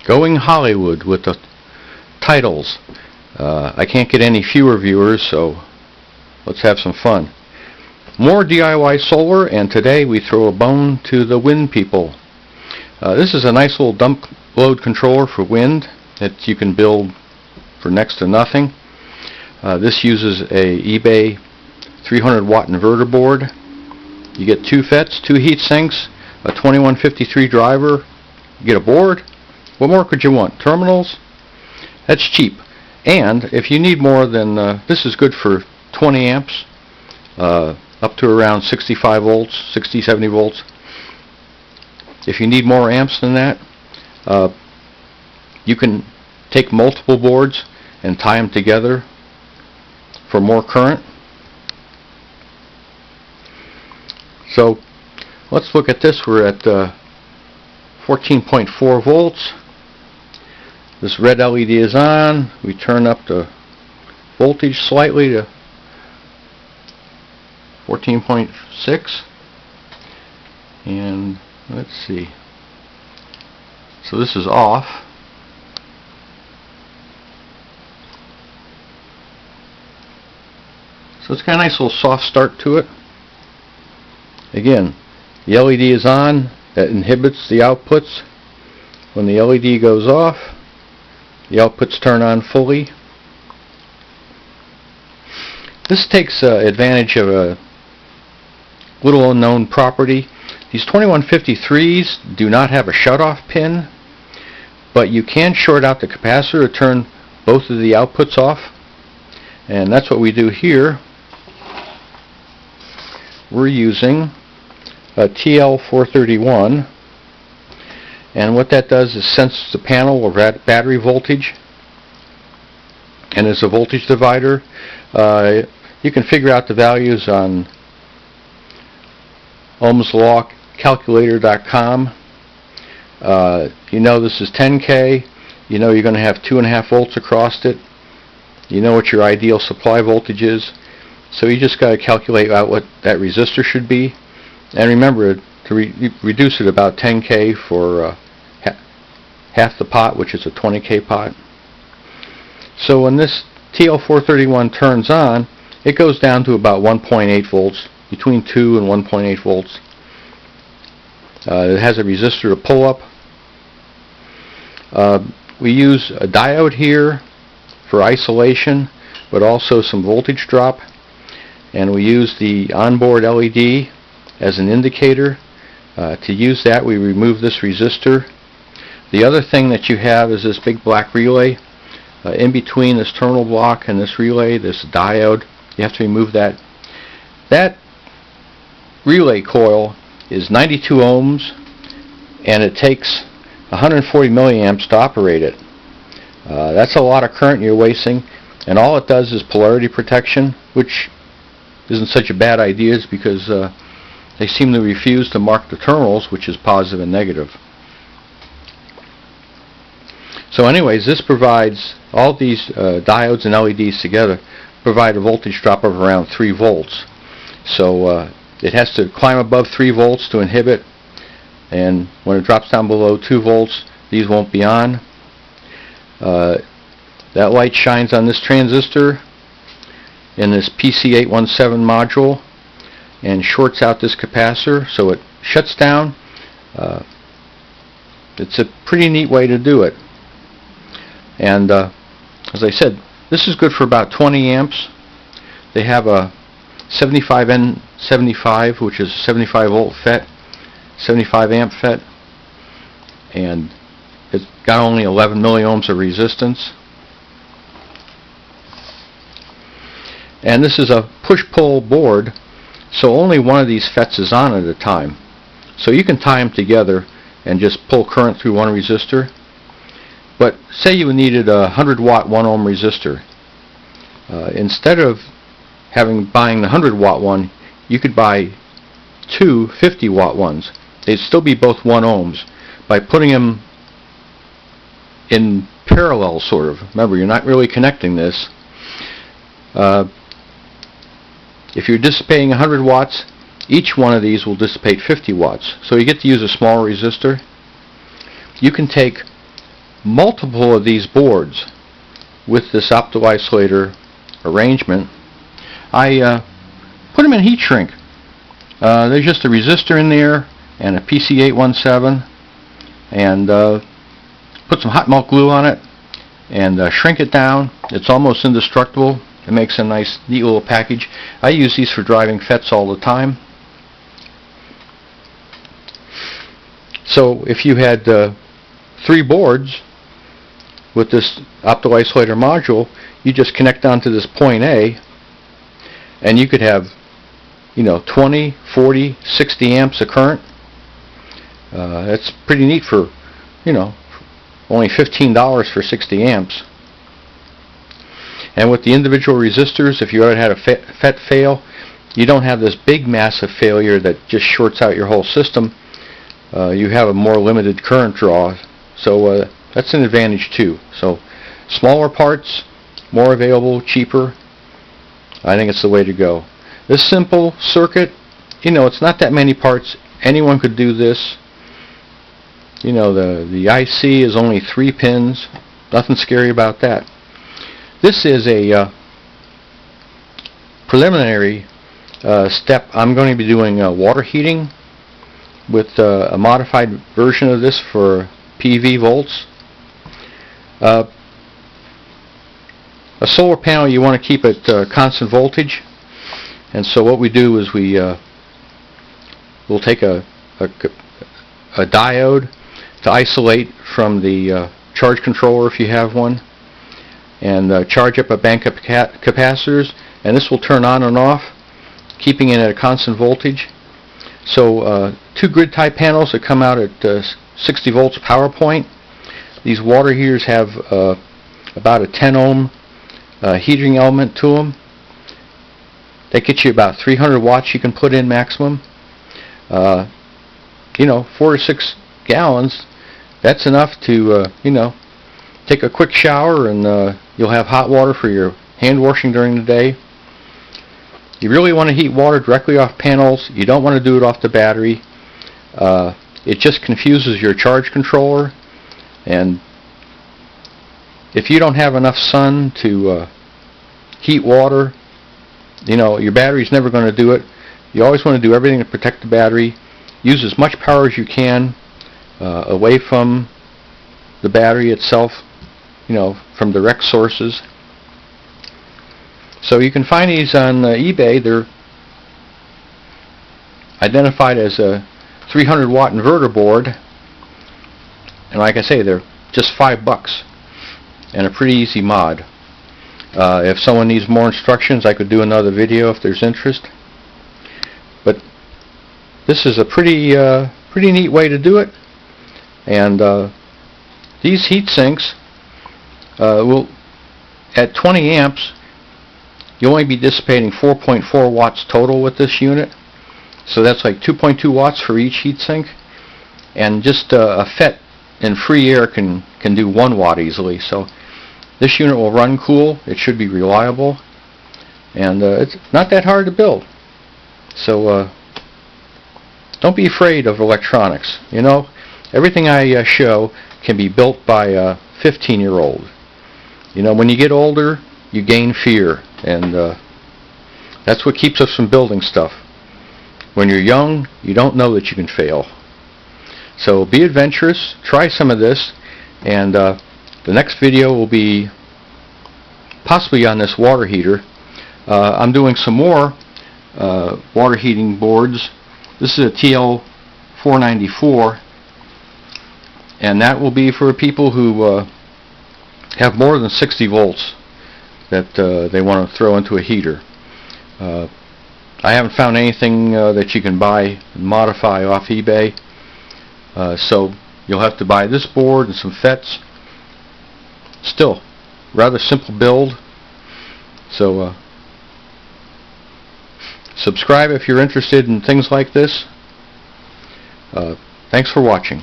Going Hollywood with the titles. I can't get any fewer viewers, so let's have some fun. More DIY solar, and today we throw a bone to the wind people. This is a nice little dump load controller for wind that you can build for next to nothing. This uses a eBay 300 watt inverter board. You get 2 FETs, 2 heat sinks, a 2153 driver. You get a board. What more could you want? Terminals? That's cheap. And if you need more than, this is good for 20 amps, up to around 65 volts, 60, 70 volts. If you need more amps than that, you can take multiple boards and tie them together for more current. So let's look at this. We're at 14.4 volts. This red LED is on. We turn up the voltage slightly to 14.6, and let's see. So this is off. So it's got a nice little soft start to it. Again, the LED is on. That inhibits the outputs. When the LED goes off, the outputs turn on fully. This takes advantage of a little unknown property. These 2153s do not have a shutoff pin, but you can short out the capacitor to turn both of the outputs off, and that's what we do here. We're using a TL431, and what that does is sense the panel or battery voltage, and as a voltage divider, you can figure out the values on Ohm's Law calculator.com. You know this is 10K. You know you're going to have 2.5 volts across it. You know what your ideal supply voltage is. So you just got to calculate out what that resistor should be. And remember to reduce it about 10K for half the pot, which is a 20K pot. So when this TL431 turns on, it goes down to about 1.8 volts, between 2 and 1.8 volts. It has a resistor to pull up. We use a diode here for isolation, but also some voltage drop. And we use the onboard LED as an indicator. To use that, we remove this resistor. The other thing that you have is this big black relay. In between this terminal block and this relay, this diode. You have to remove that. That relay coil is 92 ohms, and it takes 140 milliamps to operate it. That's a lot of current you're wasting, and all it does is polarity protection, which isn't such a bad idea, because they seem to refuse to mark the terminals, which is positive and negative. So anyways, this provides, all these diodes and LEDs together provide a voltage drop of around 3 volts. So it has to climb above 3 volts to inhibit, and when it drops down below 2 volts, these won't be on. That light shines on this transistor in this PC817 module and shorts out this capacitor, so it shuts down. It's a pretty neat way to do it. And as I said, this is good for about 20 amps. They have a 75N75, which is a 75 volt FET, 75 amp FET, and it's got only 11 milliohms of resistance. And this is a push-pull board, so only one of these FETs is on at a time. So you can tie them together and just pull current through one resistor. But say you needed a 100 watt 1 ohm resistor. Instead of buying the 100 watt one, you could buy 2 50 watt ones. They'd still be both 1 ohms. By putting them in parallel, sort of. Remember, you're not really connecting this. If you're dissipating 100 watts, each one of these will dissipate 50 watts. So you get to use a small resistor. You can take multiple of these boards with this opto isolator arrangement. I put them in heat shrink. There's just a resistor in there and a PC817, and put some hot melt glue on it and shrink it down. It's almost indestructible. It makes a nice, neat little package. I use these for driving FETs all the time. So if you had 3 boards with this opto isolator module, you just connect onto this point A, and you could have, 20, 40, 60 amps of current. That's pretty neat for, only $15 for 60 amps. And with the individual resistors, if you ever had a FET fail, you don't have this big massive failure that just shorts out your whole system. You have a more limited current draw, so that's an advantage too. So smaller parts, more available, cheaper. I think it's the way to go. This simple circuit, it's not that many parts. Anyone could do this. The IC is only 3 pins. Nothing scary about that. This is a preliminary step. I'm going to be doing water heating with a modified version of this for PV volts. A solar panel, you want to keep it constant voltage, and so what we do is we'll take a diode to isolate from the charge controller if you have one, and charge up a bank of capacitors, and this will turn on and off, keeping it at a constant voltage. So 2 grid tie panels that come out at 60 volts power point. These water heaters have about a 10 ohm heating element to them. That gets you about 300 watts you can put in maximum. 4 to 6 gallons, that's enough to take a quick shower, and you'll have hot water for your hand washing during the day. You really want to heat water directly off panels. You don't want to do it off the battery. It just confuses your charge controller, and if you don't have enough sun to heat water, your battery's never going to do it. You always want to do everything to protect the battery. Use as much power as you can away from the battery itself, from direct sources. So you can find these on eBay. They're identified as a 300 watt inverter board, and like I say, they're just $5 and a pretty easy mod. If someone needs more instructions, I could do another video if there's interest. But this is a pretty neat way to do it. And these heat sinks will, at 20 amps, you'll only be dissipating 4.4 watts total with this unit. So that's like 2.2 watts for each heat sink. And just a FET in free air can do 1 watt easily. So this unit will run cool. It should be reliable, and it's not that hard to build. So don't be afraid of electronics. Everything I show can be built by a 15-year-old. When you get older, you gain fear, and that's what keeps us from building stuff. When you're young, you don't know that you can fail. So be adventurous, try some of this, and the next video will be possibly on this water heater. I'm doing some more water heating boards. This is a TL494, and that will be for people who have more than 60 volts that they want to throw into a heater. I haven't found anything that you can buy and modify off eBay, so you'll have to buy this board and some FETs. Still, rather simple build. So subscribe if you're interested in things like this. Thanks for watching.